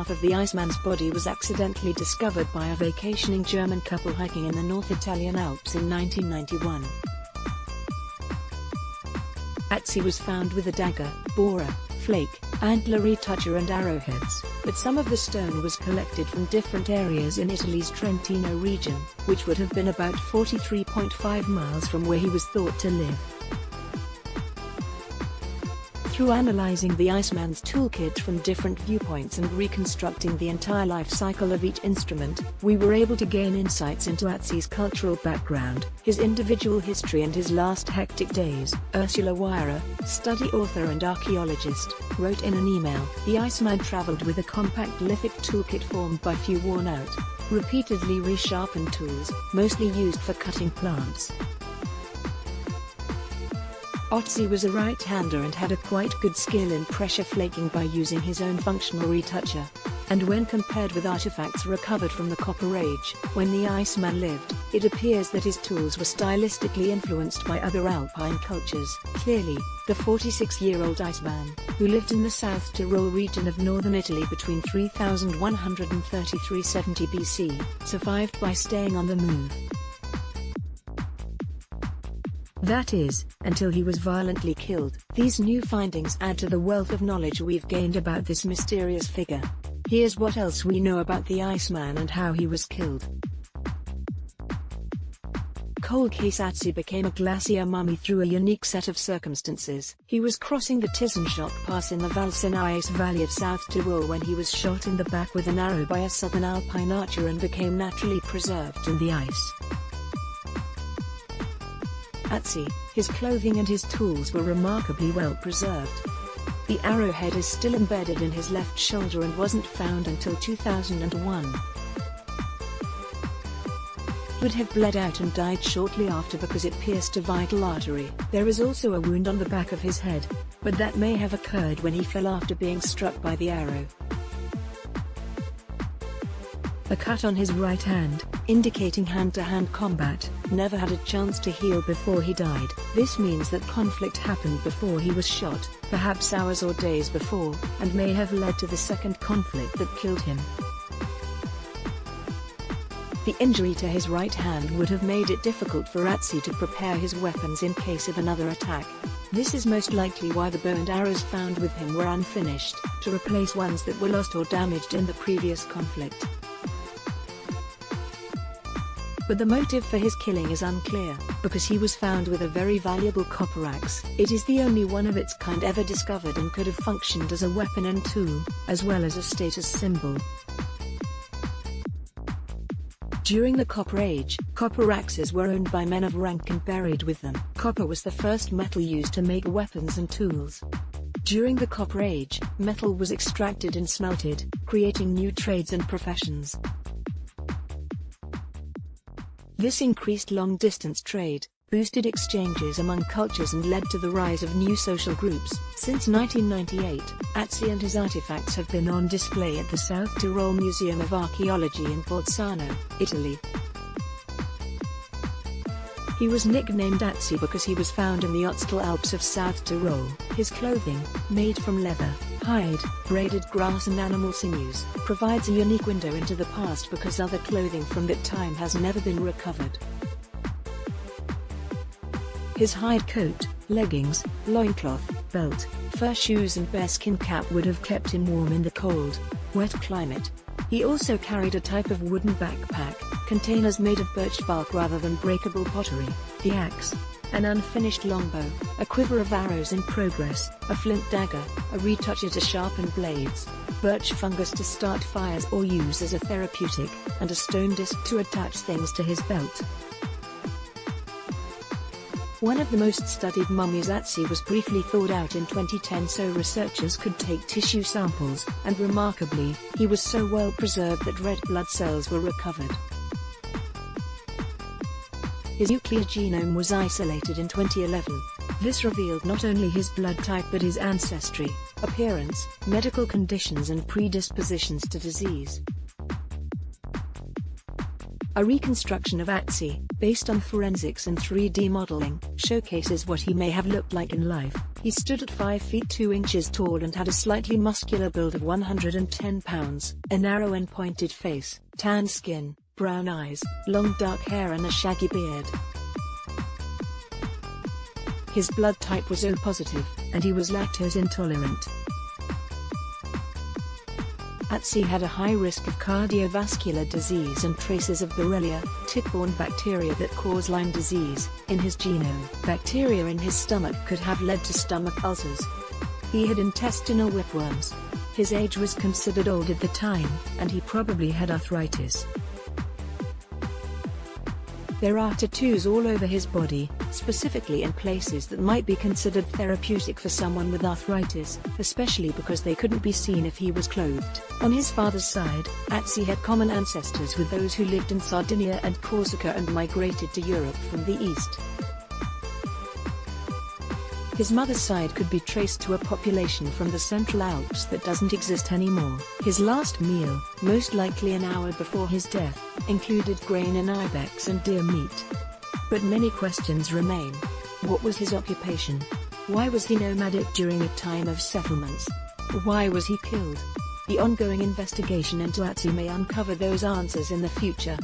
half of the Iceman's body was accidentally discovered by a vacationing German couple hiking in the North Italian Alps in 1991. Ötzi was found with a dagger, borer, flake, antler retoucher and arrowheads, but some of the stone was collected from different areas in Italy's Trentino region, which would have been about 43.5 miles from where he was thought to live. Through analyzing the Iceman's toolkit from different viewpoints and reconstructing the entire life cycle of each instrument, we were able to gain insights into Ötzi's cultural background, his individual history and his last hectic days. Ursula Weyer, study author and archaeologist, wrote in an email, "The Iceman traveled with a compact lithic toolkit formed by few worn-out, repeatedly resharpened tools, mostly used for cutting plants." Ötzi was a right-hander and had a quite good skill in pressure flaking by using his own functional retoucher. And when compared with artifacts recovered from the Copper Age, when the Iceman lived, it appears that his tools were stylistically influenced by other alpine cultures. Clearly, the 46-year-old Iceman, who lived in the South Tyrol region of northern Italy between 3130 and 370 BC, survived by staying on the move. That is, until he was violently killed. These new findings add to the wealth of knowledge we've gained about this mysterious figure. Here's what else we know about the Iceman and how he was killed. Cold case: Ötzi became a glacier mummy through a unique set of circumstances. He was crossing the Tissenschock Pass in the Valsenais Valley of South Tyrol when he was shot in the back with an arrow by a southern alpine archer and became naturally preserved in the ice. Ötzi, his clothing and his tools were remarkably well preserved. The arrowhead is still embedded in his left shoulder and wasn't found until 2001. He would have bled out and died shortly after because it pierced a vital artery. There is also a wound on the back of his head, but that may have occurred when he fell after being struck by the arrow. A cut on his right hand, indicating hand-to-hand combat, never had a chance to heal before he died. This means that conflict happened before he was shot, perhaps hours or days before, and may have led to the second conflict that killed him. The injury to his right hand would have made it difficult for Ötzi to prepare his weapons in case of another attack. This is most likely why the bow and arrows found with him were unfinished, to replace ones that were lost or damaged in the previous conflict. But the motive for his killing is unclear, because he was found with a very valuable copper axe. It is the only one of its kind ever discovered and could have functioned as a weapon and tool, as well as a status symbol. During the Copper Age, copper axes were owned by men of rank and buried with them. Copper was the first metal used to make weapons and tools. During the Copper Age, metal was extracted and smelted, creating new trades and professions. This increased long-distance trade, boosted exchanges among cultures and led to the rise of new social groups. Since 1998, Ötzi and his artifacts have been on display at the South Tyrol Museum of Archaeology in Bolzano, Italy. He was nicknamed Ötzi because he was found in the Ötztal Alps of South Tyrol. His clothing, made from leather, hide, braided grass and animal sinews, provides a unique window into the past because other clothing from that time has never been recovered. His hide coat, leggings, loincloth, belt, fur shoes and bearskin cap would have kept him warm in the cold, wet climate. He also carried a type of wooden backpack, containers made of birch bark rather than breakable pottery, the axe, an unfinished longbow, a quiver of arrows in progress, a flint dagger, a retoucher to sharpen blades, birch fungus to start fires or use as a therapeutic, and a stone disc to attach things to his belt. One of the most studied mummies, Ötzi, was briefly thawed out in 2010 so researchers could take tissue samples, and remarkably, he was so well preserved that red blood cells were recovered. His nuclear genome was isolated in 2011. This revealed not only his blood type but his ancestry, appearance, medical conditions and predispositions to disease. A reconstruction of Atsi, based on forensics and 3D modeling, showcases what he may have looked like in life. He stood at 5 feet 2 inches tall and had a slightly muscular build of 110 pounds, a narrow and pointed face, tan skin, brown eyes, long dark hair and a shaggy beard. His blood type was O positive, and he was lactose intolerant. Atsi had a high risk of cardiovascular disease and traces of Borrelia, tick-borne bacteria that cause Lyme disease, in his genome. Bacteria in his stomach could have led to stomach ulcers. He had intestinal whipworms. His age was considered old at the time, and he probably had arthritis. There are tattoos all over his body, specifically in places that might be considered therapeutic for someone with arthritis, especially because they couldn't be seen if he was clothed. On his father's side, Atsi had common ancestors with those who lived in Sardinia and Corsica and migrated to Europe from the east. His mother's side could be traced to a population from the Central Alps that doesn't exist anymore. His last meal, most likely an hour before his death, included grain and ibex and deer meat. But many questions remain. What was his occupation? Why was he nomadic during a time of settlements? Why was he killed? The ongoing investigation into Atsi may uncover those answers in the future.